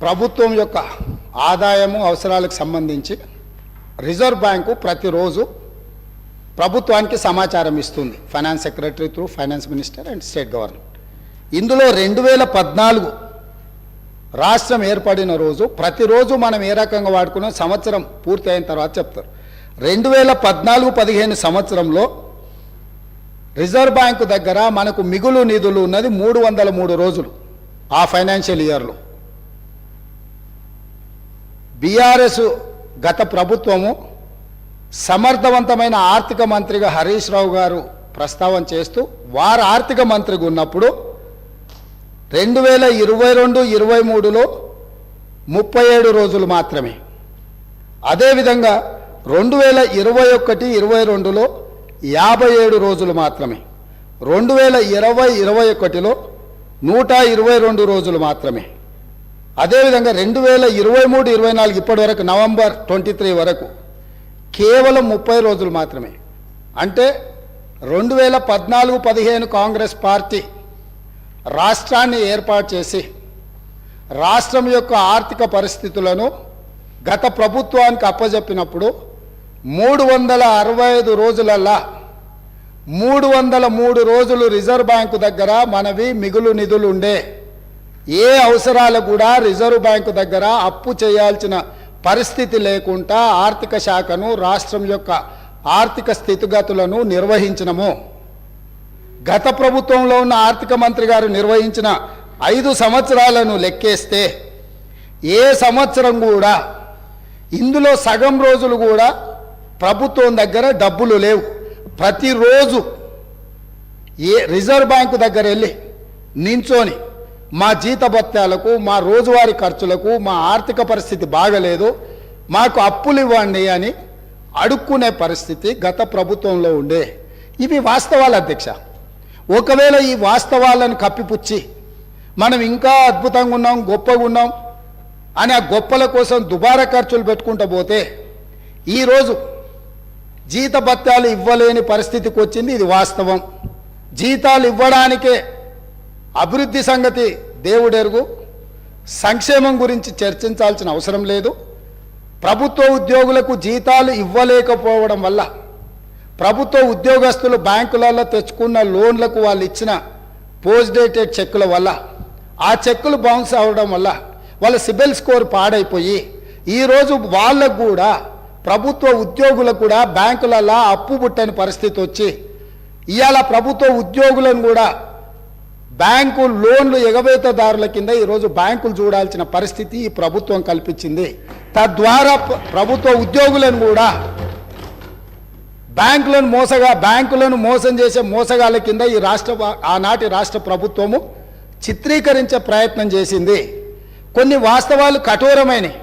ప్రభుత్వం యొక్క ఆదాయము అవసరాలకు సంబంధించి రిజర్వ్ బ్యాంకు ప్రతిరోజు ప్రభుత్వానికి సమాచారం ఇస్తుంది. Finance secretary through finance minister and state government. ఇందులో 2014 రాష్ట్రం ఏర్పడిన రోజు ప్రతిరోజు మనం ఏ రకంగా వాడుకున్నాం సంవత్సరం పూర్తి అయిన తర్వాత చెప్తారు. 2014-15 సంవత్సరంలో రిజర్వ్ బ్యాంకు దగ్గర మనకు మిగులు నిధులు ఉన్నది 303 రోజులు. ఆ ఫైనాన్షియల్ ఇయర్లో బీఆర్ఎస్ గత ప్రభుత్వము సమర్థవంతమైన ఆర్థిక మంత్రిగా హరీష్ రావు గారు ప్రస్తావన చేస్తూ వారు ఆర్థిక మంత్రిగా ఉన్నప్పుడు 2022-23లో 37 రోజులు మాత్రమే. అదేవిధంగా 2021-22లో 57 రోజులు మాత్రమే. 2020-21లో 122 రోజులు మాత్రమే. అదేవిధంగా 2023-24 ఇప్పటి వరకు నవంబర్ 23 వరకు కేవలం 30 రోజులు మాత్రమే. అంటే 2014-15 కాంగ్రెస్ పార్టీ రాష్ట్రాన్ని ఏర్పాటు చేసి రాష్ట్రం యొక్క ఆర్థిక పరిస్థితులను గత ప్రభుత్వానికి అప్పజెప్పినప్పుడు 365 రోజులల్లా 303 రోజులు రిజర్వ్ బ్యాంకు దగ్గర మనవి మిగులు నిధులు ఉండే. ఏ అవసరాలు కూడా రిజర్వ్ బ్యాంకు దగ్గర అప్పు చేయాల్సిన పరిస్థితి లేకుండా ఆర్థిక శాఖను రాష్ట్రం యొక్క ఆర్థిక స్థితిగతులను నిర్వహించినము. గత ప్రభుత్వంలో ఉన్న ఆర్థిక మంత్రి గారు నిర్వహించిన 5 సంవత్సరాలను లెక్కేస్తే ఏ సంవత్సరం కూడా ఇందులో సగం రోజులు కూడా ప్రభుత్వం దగ్గర డబ్బులు లేవు. ప్రతిరోజు రిజర్వ్ బ్యాంకు దగ్గర వెళ్ళి నించొని మా జీతభత్యాలకు మా రోజువారీ ఖర్చులకు మా ఆర్థిక పరిస్థితి బాగలేదు మాకు అప్పులు ఇవ్వండి అని అడుక్కునే పరిస్థితి గత ప్రభుత్వంలో ఉండే. ఇవి వాస్తవాలు అధ్యక్ష. ఒకవేళ ఈ వాస్తవాలను కప్పిపుచ్చి మనం ఇంకా అద్భుతంగా ఉన్నాం గొప్పగా ఉన్నాం అని ఆ గొప్పల కోసం దుబారా ఖర్చులు పెట్టుకుంటూ పోతే ఈరోజు జీతభత్యాలు ఇవ్వలేని పరిస్థితికి వచ్చింది. ఇది వాస్తవం. జీతాలు ఇవ్వడానికే అభివృద్ధి సంగతి దేవుడెరుగు. సంక్షేమం గురించి చర్చించాల్సిన అవసరం లేదు. ప్రభుత్వ ఉద్యోగులకు జీతాలు ఇవ్వలేకపోవడం వల్ల ప్రభుత్వ ఉద్యోగస్తులు బ్యాంకులలో తెచ్చుకున్న లోన్లకు వాళ్ళు ఇచ్చిన పోస్ట్ డేటెడ్ చెక్కుల వల్ల ఆ చెక్కులు బౌన్స్ అవ్వడం వల్ల వాళ్ళ సిబిల్ స్కోర్ పాడైపోయి ఈరోజు వాళ్ళకు కూడా ప్రభుత్వ ఉద్యోగులకు కూడా బ్యాంకులలో అప్పు పుట్టని పరిస్థితి వచ్చి ఇవాళ ప్రభుత్వ ఉద్యోగులను కూడా బ్యాంకు లోన్లు ఎగవేతదారుల కింద ఈరోజు బ్యాంకులు చూడాల్సిన పరిస్థితి ఈ ప్రభుత్వం కల్పించింది. తద్వారా ప్రభుత్వ ఉద్యోగులను కూడా బ్యాంకులను మోసం చేసే మోసగాళ్ళ కింద ఈ ఆనాటి రాష్ట్ర ప్రభుత్వము చిత్రీకరించే ప్రయత్నం చేసింది. కొన్ని వాస్తవాలు కఠోరమైనవి.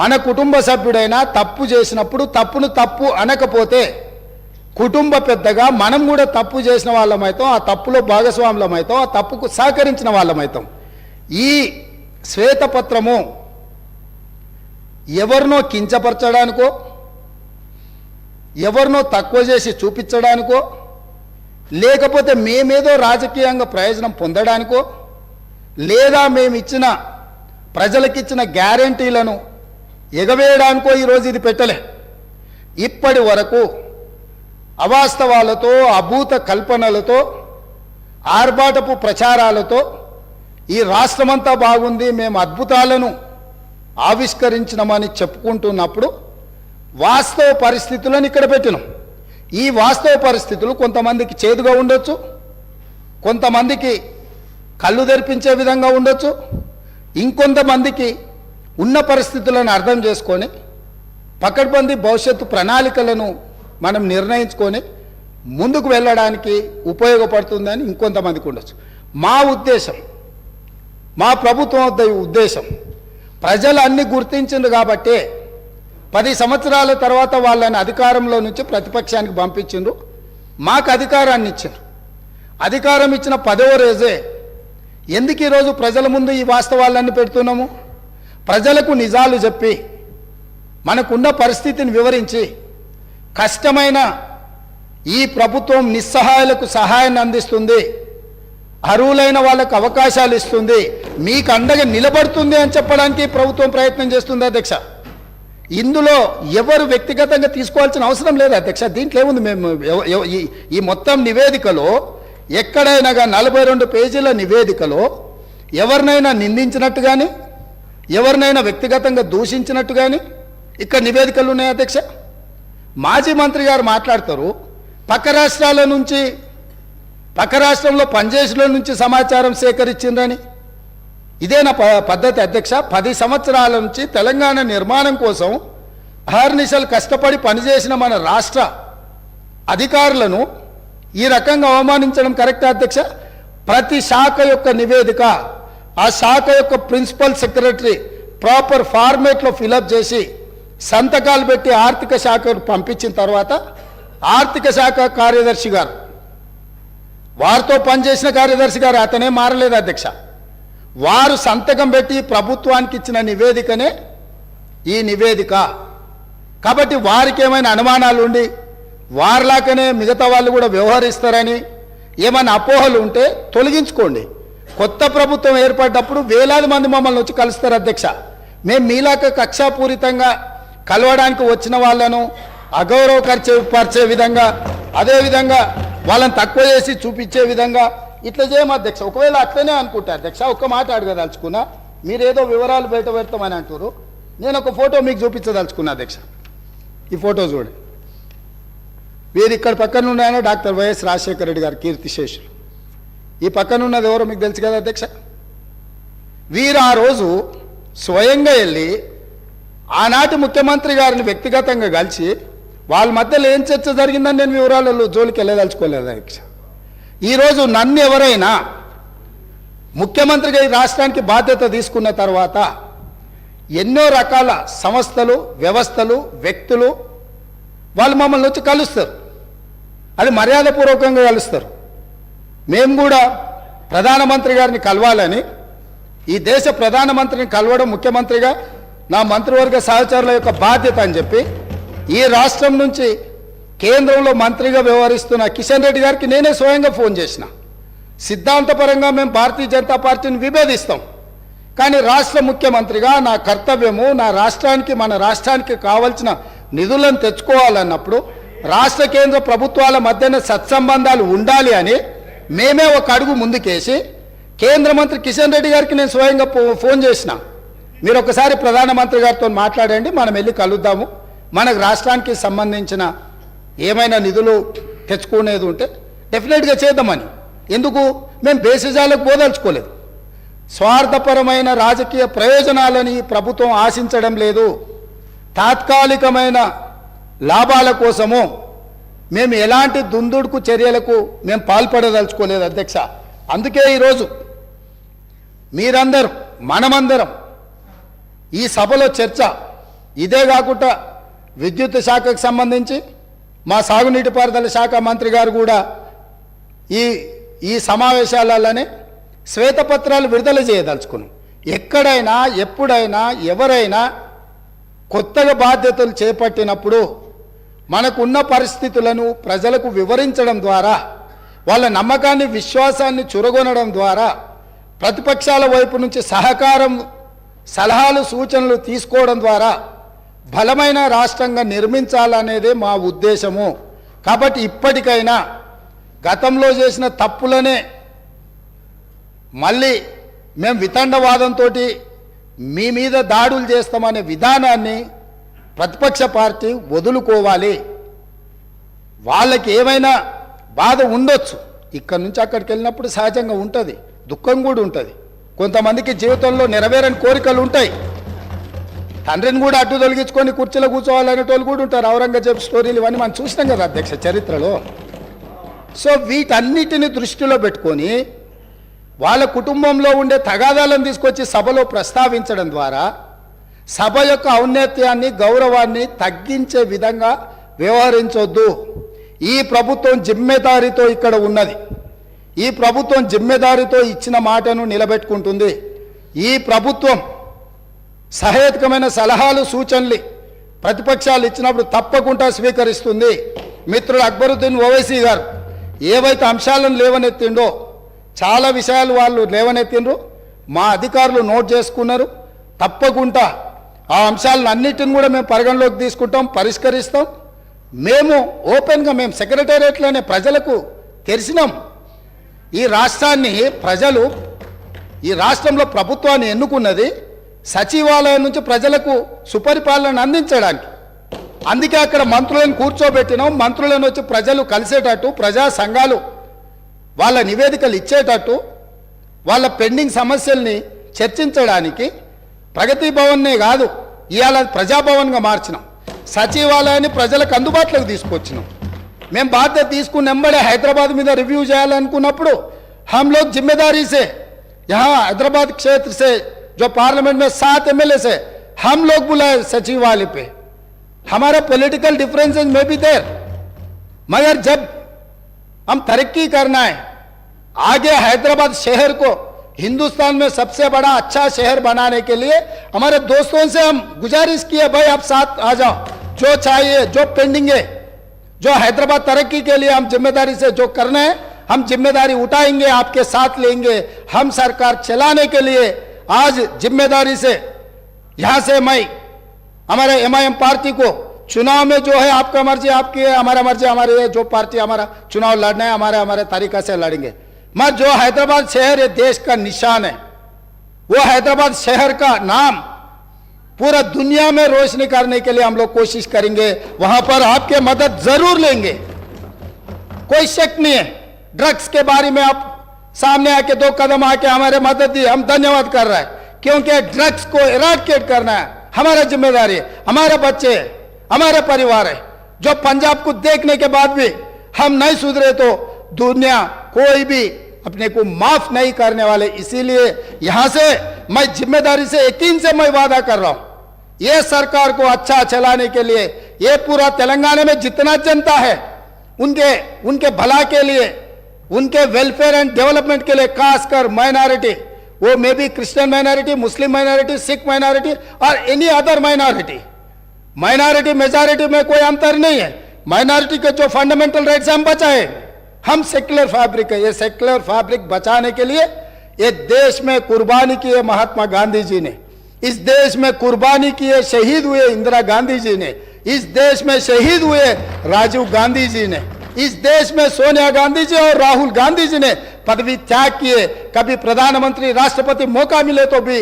మన కుటుంబ సభ్యుడైనా తప్పు చేసినప్పుడు తప్పును తప్పు అనకపోతే కుటుంబ పెద్దగా మనం కూడా తప్పు చేసిన వాళ్ళమైతాం, ఆ తప్పులో భాగస్వాములమైతాం, ఆ తప్పుకు సహకరించిన వాళ్ళమైతాం. ఈ శ్వేతపత్రము ఎవరినో కించపరచడానికో ఎవరినో తక్కువ చేసి చూపించడానికో లేకపోతే మేమేదో రాజకీయంగా ప్రయోజనం పొందడానికో లేదా మేమిచ్చిన ప్రజలకిచ్చిన గ్యారంటీలను ఎగవేయడానికో ఈరోజు ఇది పెట్టలే. ఇప్పటి వరకు అవాస్తవాలతో అభూత కల్పనలతో ఆర్భాటపు ప్రచారాలతో ఈ రాష్ట్రమంతా బాగుంది మేము అద్భుతాలను ఆవిష్కరించినామని చెప్పుకుంటున్నప్పుడు వాస్తవ పరిస్థితులను ఇక్కడ పెట్టినాం. ఈ వాస్తవ పరిస్థితులు కొంతమందికి చేదుగా ఉండొచ్చు, కొంతమందికి కళ్ళు తెరిపించే విధంగా ఉండొచ్చు, ఇంకొంతమందికి ఉన్న పరిస్థితులను అర్థం చేసుకొని పకడ్బందీ భవిష్యత్తు ప్రణాళికలను మనం నిర్ణయించుకొని ముందుకు వెళ్ళడానికి ఉపయోగపడుతుందని ఇంకొంతమందికి ఉండొచ్చు. మా ఉద్దేశం, మా ప్రభుత్వం ఉద్దేశం ప్రజలు అన్ని గుర్తించింది కాబట్టే 10 సంవత్సరాల తర్వాత వాళ్ళని అధికారంలో నుంచి ప్రతిపక్షానికి పంపించిండ్రు, మాకు అధికారాన్ని ఇచ్చిండ్రు. అధికారం ఇచ్చిన 10వ రోజే ఎందుకు ఈరోజు ప్రజల ముందు ఈ వాస్తవాలన్నీ పెడుతున్నాము? ప్రజలకు నిజాలు చెప్పి మనకున్న పరిస్థితిని వివరించి కష్టమైన ఈ ప్రభుత్వం నిస్సహాయులకు సహాయాన్ని అందిస్తుంది, అర్హులైన వాళ్ళకు అవకాశాలు ఇస్తుంది, మీకు అండగా నిలబడుతుంది అని చెప్పడానికి ప్రభుత్వం ప్రయత్నం చేస్తుంది అధ్యక్ష. ఇందులో ఎవరు వ్యక్తిగతంగా తీసుకోవాల్సిన అవసరం లేదు అధ్యక్ష. దీంట్లో ఏముంది, మేము ఈ మొత్తం నివేదికలో ఎక్కడైనా 42 పేజీల నివేదికలో ఎవరినైనా నిందించినట్టు కానీ ఎవరినైనా వ్యక్తిగతంగా దూషించినట్టు కానీ ఇక్కడ నివేదికలు ఉన్నాయి అధ్యక్ష. మాజీ మంత్రి గారు మాట్లాడతారు పక్క రాష్ట్రంలో పనిచేసిన నుంచి సమాచారం సేకరించిందని. ఇదేనా పద్ధతి అధ్యక్ష? 10 సంవత్సరాల నుంచి తెలంగాణ నిర్మాణం కోసం అహర్నిశలు కష్టపడి పనిచేసిన మన రాష్ట్ర అధికారులను ఈ రకంగా అవమానించడం కరెక్టా అధ్యక్ష? ప్రతి శాఖ యొక్క నివేదిక ఆ శాఖ యొక్క ప్రిన్సిపల్ సెక్రటరీ ప్రాపర్ ఫార్మేట్లో ఫిలప్ చేసి సంతకాలు పెట్టి ఆర్థిక శాఖకు పంపించిన తర్వాత ఆర్థిక శాఖ కార్యదర్శి గారు, వారితో పనిచేసిన కార్యదర్శి గారు, అతనే మారలేదు అధ్యక్ష, వారు సంతకం పెట్టి ప్రభుత్వానికి ఇచ్చిన నివేదికనే ఈ నివేదిక. కాబట్టి వారికి ఏమైనా అనుమానాలు ఉండి వారిలాగానే మిగతా వాళ్ళు కూడా వ్యవహరిస్తారని ఏమైనా అపోహలు ఉంటే తొలగించుకోండి. కొత్త ప్రభుత్వం ఏర్పడ్డప్పుడు వేలాది మంది మమ్మల్ని వచ్చి కలుస్తారు అధ్యక్ష. మేము మీలాక కక్షాపూరితంగా కలవడానికి వచ్చిన వాళ్ళను అగౌరవపరిచే విధంగా, అదేవిధంగా వాళ్ళని తక్కువ చేసి చూపించే విధంగా ఇట్లా చేయము అధ్యక్ష. ఒకవేళ అట్లనే అనుకుంటా అధ్యక్ష, ఒక్క మాట అడగదలుచుకున్నా, మీరేదో వివరాలు బయట పెడతామని అంటారు. నేను ఒక ఫోటో మీకు చూపించదలుచుకున్నా అధ్యక్ష. ఈ ఫోటో చూడండి. వీరు ఇక్కడ పక్కన ఉన్నాయన డాక్టర్ వైఎస్ రాజశేఖర రెడ్డి గారు కీర్తిశేషులు. ఈ పక్కన ఉన్నది ఎవరో మీకు తెలుసు కదా అధ్యక్ష. వీరు ఆ రోజు స్వయంగా వెళ్ళి ఆనాటి ముఖ్యమంత్రి గారిని వ్యక్తిగతంగా కలిసి వాళ్ళ మధ్యలో ఏం చర్చ జరిగిందని నేను వివరాలలో జోలికి వెళ్ళదలుచుకోలేదు అధ్యక్ష. ఈరోజు నన్ను ఎవరైనా ముఖ్యమంత్రిగా ఈ రాష్ట్రానికి బాధ్యత తీసుకున్న తర్వాత ఎన్నో రకాల సంస్థలు, వ్యవస్థలు, వ్యక్తులు వాళ్ళు మమ్మల్ని వచ్చి కలుస్తారు. అది మర్యాదపూర్వకంగా కలుస్తారు. మేము కూడా ప్రధానమంత్రి గారిని కలవాలని, ఈ దేశ ప్రధానమంత్రిని కలవడం ముఖ్యమంత్రిగా నా మంత్రివర్గ సహచరుల యొక్క బాధ్యత అని చెప్పి ఈ రాష్ట్రం నుంచి కేంద్రంలో మంత్రిగా వ్యవహరిస్తున్న కిషన్ రెడ్డి గారికి నేనే స్వయంగా ఫోన్ చేసిన. సిద్ధాంతపరంగా మేము భారతీయ జనతా పార్టీని విభేదిస్తాం, కానీ రాష్ట్ర ముఖ్యమంత్రిగా నా కర్తవ్యము నా రాష్ట్రానికి, మన రాష్ట్రానికి కావాల్సిన నిధులను తెచ్చుకోవాలన్నప్పుడు రాష్ట్ర కేంద్ర ప్రభుత్వాల మధ్యన సత్సంబంధాలు ఉండాలి అని మేమే ఒక అడుగు ముందుకేసి కేంద్ర మంత్రి కిషన్ రెడ్డి గారికి నేను స్వయంగా ఫోన్ చేసిన. మీరు ఒకసారి ప్రధానమంత్రి గారితో మాట్లాడండి, మనం వెళ్ళి కలుద్దాము, మనకు రాష్ట్రానికి సంబంధించిన ఏమైనా నిధులు తెచ్చుకునేది ఉంటే డెఫినెట్గా చేద్దామని. ఎందుకు? మేము బేసిజాలకు పోదలుచుకోలేదు. స్వార్థపరమైన రాజకీయ ప్రయోజనాలని ప్రభుత్వం ఆశించడం లేదు. తాత్కాలికమైన లాభాల కోసము మేము ఎలాంటి దుందుడుకు చర్యలకు మేము పాల్పడదలుచుకోలేదు అధ్యక్ష. అందుకే ఈరోజు మీరందరూ, మనమందరం ఈ సభలో చర్చ ఇదే కాకుండా విద్యుత్ శాఖకు సంబంధించి మా సాగునీటి పారుదల శాఖ మంత్రి గారు కూడా ఈ సమావేశాలలోనే శ్వేతపత్రాలు విడుదల చేయదలుచుకున్నాం. ఎక్కడైనా ఎప్పుడైనా ఎవరైనా కొత్తగా బాధ్యతలు చేపట్టినప్పుడు మనకున్న పరిస్థితులను ప్రజలకు వివరించడం ద్వారా, వాళ్ళ నమ్మకాన్ని, విశ్వాసాన్ని చురగొనడం ద్వారా, ప్రతిపక్షాల వైపు నుంచి సహకారం, సలహాలు, సూచనలు తీసుకోవడం ద్వారా బలమైన రాష్ట్రంగా నిర్మించాలనేదే మా ఉద్దేశము. కాబట్టి ఇప్పటికైనా గతంలో చేసిన తప్పులనే మళ్ళీ మేము వితండవాదంతో మీ మీద దాడులు చేస్తామనే విధానాన్ని ప్రతిపక్ష పార్టీ వదులుకోవాలి. వాళ్ళకి ఏమైనా బాధ ఉండొచ్చు, ఇక్కడి నుంచి అక్కడికి వెళ్ళినప్పుడు సహజంగా ఉంటుంది, దుఃఖం కూడా ఉంటుంది. కొంతమందికి జీవితంలో నెరవేరని కోరికలు ఉంటాయి. తండ్రిని కూడా అడ్డు తొలగించుకొని కుర్చీలో కూర్చోవాలనేటోళ్ళు కూడా ఉంటారు. ఔరంగజేబ్ స్టోరీలు ఇవన్నీ మనం చూసినాం కదా అధ్యక్ష చరిత్రలో. సో వీటన్నిటిని దృష్టిలో పెట్టుకొని వాళ్ళ కుటుంబంలో ఉండే తగాదాలను తీసుకొచ్చి సభలో ప్రస్తావించడం ద్వారా సభ యొక్క ఔన్నత్యాన్ని, గౌరవాన్ని తగ్గించే విధంగా వ్యవహరించొద్దు. ఈ ప్రభుత్వం జిమ్మెదారితో ఇక్కడ ఉన్నది. ఈ ప్రభుత్వం జిమ్మెదారితో ఇచ్చిన మాటను నిలబెట్టుకుంటుంది. ఈ ప్రభుత్వం సహేతుకమైన సలహాలు, సూచనలు ప్రతిపక్షాలు ఇచ్చినప్పుడు తప్పకుండా స్వీకరిస్తుంది. మిత్రుడు అక్బరుద్దీన్ ఓవైసీ గారు ఏవైతే అంశాలను లేవనెత్తిండో చాలా విషయాలు వాళ్ళు లేవనెత్తిండ్రు. మా అధికారులు నోట్ చేసుకున్నారు. తప్పకుండా ఆ అంశాలను అన్నిటిని కూడా మేము పరిగణలోకి తీసుకుంటాం, పరిష్కరిస్తాం. మేము ఓపెన్గా మేము సెక్రటేరియట్లోనే ప్రజలకు తెరిచినాం. ఈ రాష్ట్రాన్ని ప్రజలు, ఈ రాష్ట్రంలో ప్రభుత్వాన్ని ఎన్నుకున్నది సచివాలయం నుంచి ప్రజలకు సుపరిపాలన అందించడానికి. అందుకే అక్కడ మంత్రులను కూర్చోబెట్టినాం. మంత్రులను వచ్చి ప్రజలు కలిసేటట్టు, ప్రజా సంఘాలు వాళ్ళ నివేదికలు ఇచ్చేటట్టు, వాళ్ళ పెండింగ్ సమస్యల్ని చర్చించడానికి ప్రగతి భవన్నే కాదు, ఇవాళ ప్రజాభవన్గా మార్చినాం. సచివాలయాన్ని ప్రజలకు అందుబాటులోకి తీసుకొచ్చినాం. మేము బాధ్యత తీసుకుని వెంబడే హైదరాబాద్ మీద రివ్యూ చేయాలనుకున్నప్పుడు हम लोग जिम्मेदारी से यहाँ हैदराबाद क्षेत्र से जो पार्लियामेंट में 7 एमएलए से हम लोग बुलाए सचिवालय पे. हमारे पॉलिटिकल डिफरेंसेस में भी देर, मगर जब हम तरक्की करना है, आगे हैदराबाद शहर को हिंदुस्तान में सबसे बड़ा अच्छा शहर बनाने के लिए हमारे दोस्तों से हम गुजारिश किए, भाई आप साथ आ जाओ, जो चाहिए, जो पेंडिंग है, जो हैदराबाद तरक्की के लिए हम जिम्मेदारी से जो करना है हम जिम्मेदारी उठाएंगे, आपके साथ लेंगे. हम सरकार चलाने के लिए आज जिम्मेदारी से यहां से मैं हमारे एमआईएम पार्टी को चुनाव में जो है आपका मर्जी आपकी है, हमारा मर्जी हमारी है. जो पार्टी हमारा चुनाव लड़ना है हमारे तरीका से लड़ेंगे. मैं जो हैदराबाद शहर ये देश का निशान है, वो हैदराबाद शहर का नाम पूरा दुनिया में रोशनी करने के लिए हम लोग कोशिश करेंगे. वहां पर आपके मदद जरूर लेंगे, कोई शक नहीं है. ड्रग्स के बारे में आप सामने आके 2 कदम आके हमारे मदद दी, हम धन्यवाद कर रहे हैं, क्योंकि ड्रग्स को इराडिकेट करना है हमारा जिम्मेदारी है. हमारे बच्चे हैं, हमारे परिवार है. जो पंजाब को देखने के बाद भी हम नहीं सुधरे तो दुनिया कोई भी अपने को माफ नहीं करने वाले. इसीलिए यहां से मैं जिम्मेदारी से यकीन से मैं वादा कर रहा हूं, ये सरकार को अच्छा चलाने के लिए ये पूरा तेलंगाना में जितना जनता है उनके भला के लिए, उनके वेलफेयर एंड डेवलपमेंट के लिए, खासकर माइनॉरिटी, वो may be Christian minority, Muslim minority, Sikh minority और any other minority. Minority majority में कोई अंतर नहीं है. माइनॉरिटी के जो फंडामेंटल राइट्स हम बचाए. हम सेक्युलर फैब्रिक है, ये सेक्युलर फैब्रिक बचाने के लिए ये देश में कुर्बानी की है महात्मा गांधी जी ने, इस देश में कुर्बानी की है, शहीद हुए इंदिरा गांधी जी ने, इस देश में शहीद हुए राजीव गांधी जी ने, इस देश में सोनिया गांधी जी और राहुल गांधी जी ने पदवी त्याग किए. कभी प्रधानमंत्री राष्ट्रपति मौका मिले तो भी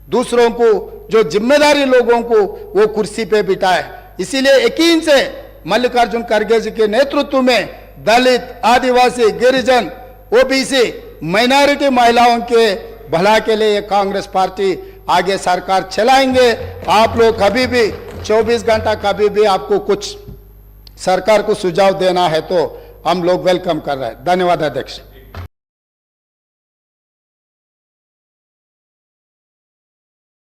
दूसरों को, जो जिम्मेदारी लोगों को, वो कुर्सी पे बिठाए. इसीलिए यकीन से मल्लिकार्जुन खड़गे जी के नेतृत्व में दलित, आदिवासी, गिरिजन, ओबीसी, माइनॉरिटी महिलाओं के भला के लिए ये कांग्रेस पार्टी आगे सरकार चलाएंगे. आप लोग कभी भी 24 घंटा कभी भी आपको कुछ सरकार को सुझाव देना है तो हम लोग वेलकम कर रहे हैं. धन्यवाद अध्यक्ष.